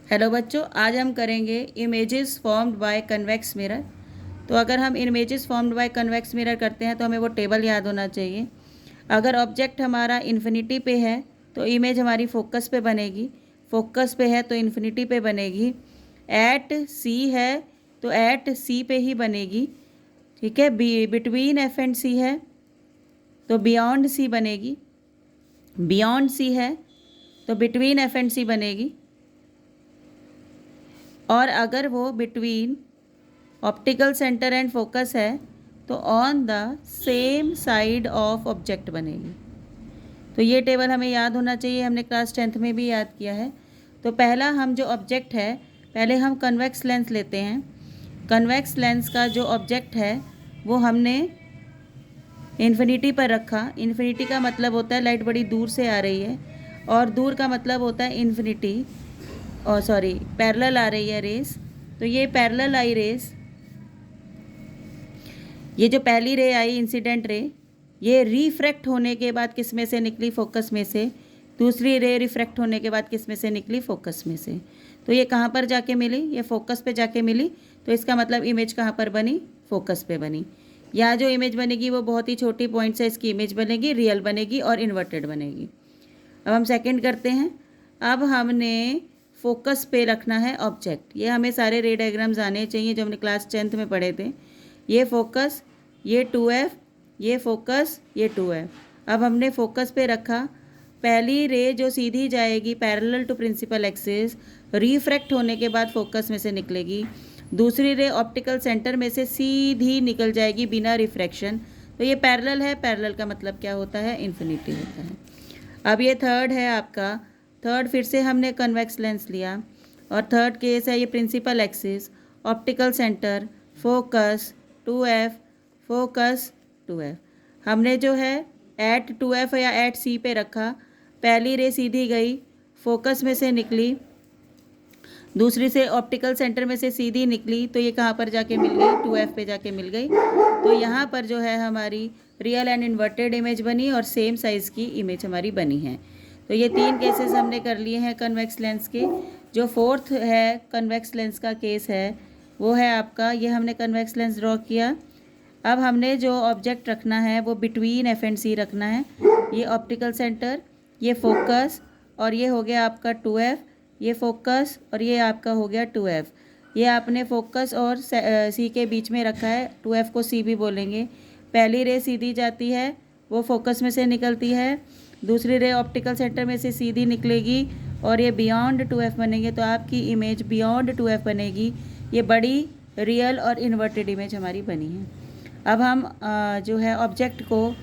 Hello बच्चों, आज हम करेंगे images formed by convex mirror. तो अगर हम images formed by convex mirror करते हैं तो हमें वो टेबल याद होना चाहिए। अगर ऑब्जेक्ट हमारा इन्फिनिटी पे है तो इमेज हमारी फोकस पे बनेगी, फोकस पे है तो इन्फिनिटी पे बनेगी। एट सी है तो एट सी पे ही बनेगी, ठीक है। बिटवीन एफ एंड सी है तो बियॉन्ड सी बनेगी, बियॉन्ड सी है तो बिटवीन एफ एंड सी बनेगी। और अगर वो between optical centre and focus है तो on the same side of object बनेगी। तो ये टेबल हमें याद होना चाहिए, हमने क्लास 10th में भी याद किया है। तो पहला हम जो ऑब्जेक्ट है, पहले हम कन्वेक्स लेंस लेते हैं। कन्वेक्स लेंस का जो ऑब्जेक्ट है वो हमने इन्फिनिटी पर रखा। इन्फिनिटी का मतलब होता है लाइट बड़ी दूर से आ रही है, और दूर का मतलब होता है इन्फिनिटी, और सॉरी पैरेलल आ रही है रेस। तो ये पैरेलल आई रेस, ये जो पहली रे आई इंसिडेंट रे, ये रिफ्रैक्ट होने के बाद किस में से निकली? फोकस में से। दूसरी रे रिफ्रैक्ट होने के बाद किस में से निकली? फोकस में से। तो ये कहाँ पर जाके मिली? ये फोकस पे जाके मिली। तो इसका मतलब इमेज कहाँ पर बनी? फोकस पे बनी। यहाँ जो इमेज बनेगी वो बहुत ही छोटी पॉइंट से इसकी इमेज बनेगी, रियल बनेगी और इन्वर्टेड बनेगी। अब हम सेकेंड करते हैं। अब हमने फोकस पे रखना है ऑब्जेक्ट। ये हमें सारे रे डायग्राम्स आने चाहिए जो हमने क्लास 10th में पढ़े थे। ये फोकस, ये 2F, ये फोकस, ये 2F। अब हमने फोकस पे रखा। पहली रे जो सीधी जाएगी parallel to principal axis, refract होने के बाद फोकस में से निकलेगी। दूसरी रे ऑप्टिकल सेंटर में से सीधी निकल जाएगी बिना रिफ्रैक्शन। तो ये पैरेलल है, पैरेलल का मतलब क्या होता है? इन्फिनिटी होता है। अब ये थर्ड है आपका। थर्ड फिर से हमने कन्वेक्स लेंस लिया, और थर्ड केस है ये principal axis, optical centre, focus, 2F, focus, 2F। हमने जो है एट 2F या एट सी पे रखा। पहली रे सीधी गई, फोकस में से निकली, दूसरी से ऑप्टिकल सेंटर में से सीधी निकली, तो ये कहाँ पर जाके मिल गई? 2F पे जाके मिल गई। तो यहाँ पर जो है हमारी रियल एंड इन्वर्टेड इमेज बनी और सेम साइज़ की इमेज हमारी बनी है। तो ये तीन केसेस हमने कर लिए हैं कन्वेक्स लेंस के। जो फोर्थ है कन्वेक्स लेंस का केस है वो है आपका, ये हमने कन्वेक्स लेंस ड्रॉ किया। अब हमने जो ऑब्जेक्ट रखना है वो बिटवीन एफ एंड सी रखना है। ये ऑप्टिकल सेंटर, ये फोकस, और ये हो गया आपका 2F, ये फोकस, और ये आपका हो गया 2F। ये आपने फोकस और सी के बीच में रखा है, 2F को सी भी बोलेंगे। पहली रे सीधी जाती है, वो फोकस में से निकलती है। दूसरी रे ऑप्टिकल सेंटर में से सीधी निकलेगी और ये बियॉन्ड 2F बनेंगे। तो आपकी इमेज बियॉन्ड 2F बनेगी। ये बड़ी रियल और इन्वर्टेड इमेज हमारी बनी है। अब हम जो है ऑब्जेक्ट को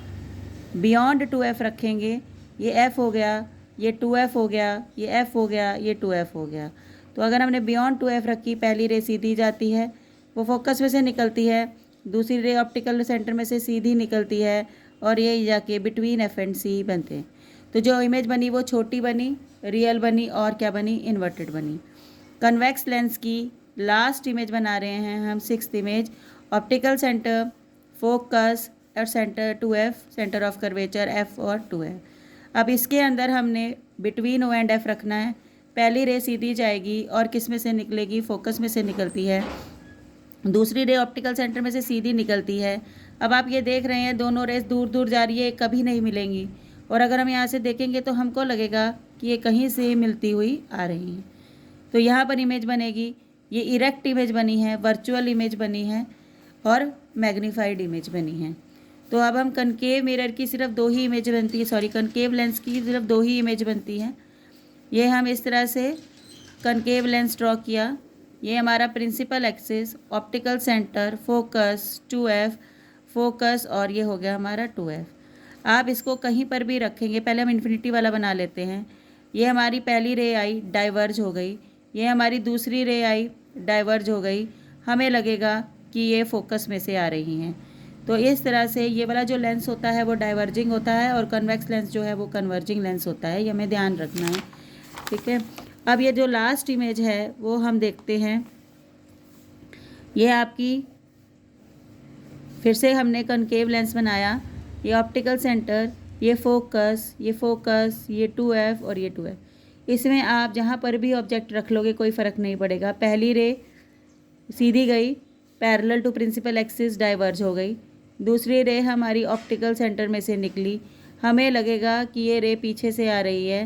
बियॉन्ड 2F रखेंगे। ये F हो गया, ये 2F हो गया, ये F हो गया, ये 2F हो गया। तो अगर हमने बियॉन्ड 2F रखी, पहली रे सीधी जाती है, वो फोकस में से निकलती है, दूसरी रे ऑप्टिकल सेंटर में से सीधी निकलती है, और ये जाके बिटवीन एफ एंड सी बनते हैं। तो जो इमेज बनी वो छोटी बनी, रियल बनी, और क्या बनी? इन्वर्टेड बनी। कन्वेक्स लेंस की लास्ट इमेज बना रहे हैं हम, sixth image. Optical centre, focus और centre 2F, centre of curvature F और 2F। अब इसके अंदर हमने बिटवीन O एंड F रखना है। पहली रे सीधी जाएगी और किस में से निकलेगी? फोकस में से निकलती है। दूसरी रे ऑप्टिकल सेंटर में से सीधी निकलती है। अब आप ये देख रहे हैं दोनों रेस दूर दूर जा रही है, कभी नहीं मिलेंगी। और अगर हम यहाँ से देखेंगे तो हमको लगेगा कि ये कहीं से मिलती हुई आ रही है। तो यहाँ पर इमेज बनेगी। ये इरेक्ट इमेज बनी है, वर्चुअल इमेज बनी है, और मैग्नीफाइड इमेज बनी है। तो अब हम कनकेव मिरर की सिर्फ दो ही इमेज बनती है, सॉरी कनकेव लेंस की सिर्फ दो ही इमेज बनती हैं। ये हम इस तरह से कनकेव लेंस ड्रॉ किया। ये हमारा principal axis, optical centre, focus, 2F, focus, और ये हो गया हमारा 2F। आप इसको कहीं पर भी रखेंगे। पहले हम इन्फिनिटी वाला बना लेते हैं। ये हमारी पहली रे आई, डाइवर्ज हो गई। ये हमारी दूसरी रे आई, डाइवर्ज हो गई। हमें लगेगा कि ये फोकस में से आ रही हैं। तो इस तरह से ये वाला जो लेंस होता है वो डाइवर्जिंग होता है, और कन्वेक्स लेंस जो है वो कन्वर्जिंग लेंस होता है। ये हमें ध्यान रखना है, ठीक है। अब ये जो लास्ट इमेज है वो हम देखते हैं। ये आपकी फिर से हमने कनकेव लेंस बनाया। ये ऑप्टिकल सेंटर, ये फोकस, ये फोकस, ये 2F और ये 2F। इसमें आप जहाँ पर भी ऑब्जेक्ट रख लोगे कोई फ़र्क नहीं पड़ेगा। पहली रे सीधी गई, parallel to principal axis diverge हो गई। दूसरी रे हमारी ऑप्टिकल सेंटर में से निकली, हमें लगेगा कि ये रे पीछे से आ रही है,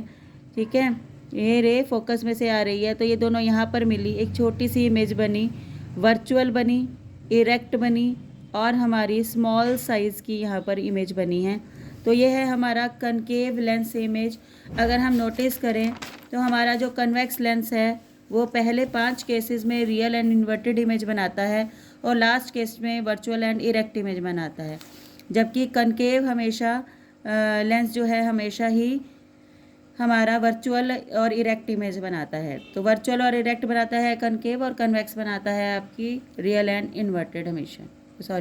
ठीक है, ये रे फोकस में से आ रही है, तो ये दोनों यहाँ पर मिली, एक छोटी सी इमेज बनी, वर्चुअल बनी, इरेक्ट बनी और हमारी स्मॉल साइज़ की यहाँ पर इमेज बनी है। तो ये है हमारा कनकेव लेंस इमेज। अगर हम नोटिस करें तो हमारा जो कन्वेक्स लेंस है वो पहले 5 केसेस में रियल एंड इन्वर्टेड इमेज बनाता है और लास्ट केस में वर्चुअल एंड इरेक्ट इमेज बनाता है, जबकि कनकेव हमेशा लेंस जो है हमेशा ही हमारा वर्चुअल और इरेक्ट इमेज बनाता है। तो वर्चुअल और इरेक्ट बनाता है कनकेव और कन्वेक्स बनाता है आपकी रियल एंड इन्वर्टेड, हमेशा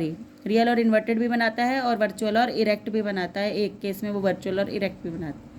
रियल और इन्वर्टेड भी बनाता है और वर्चुअल और इरेक्ट भी बनाता है। एक केस में वो वर्चुअल और इरेक्ट भी बनाता है।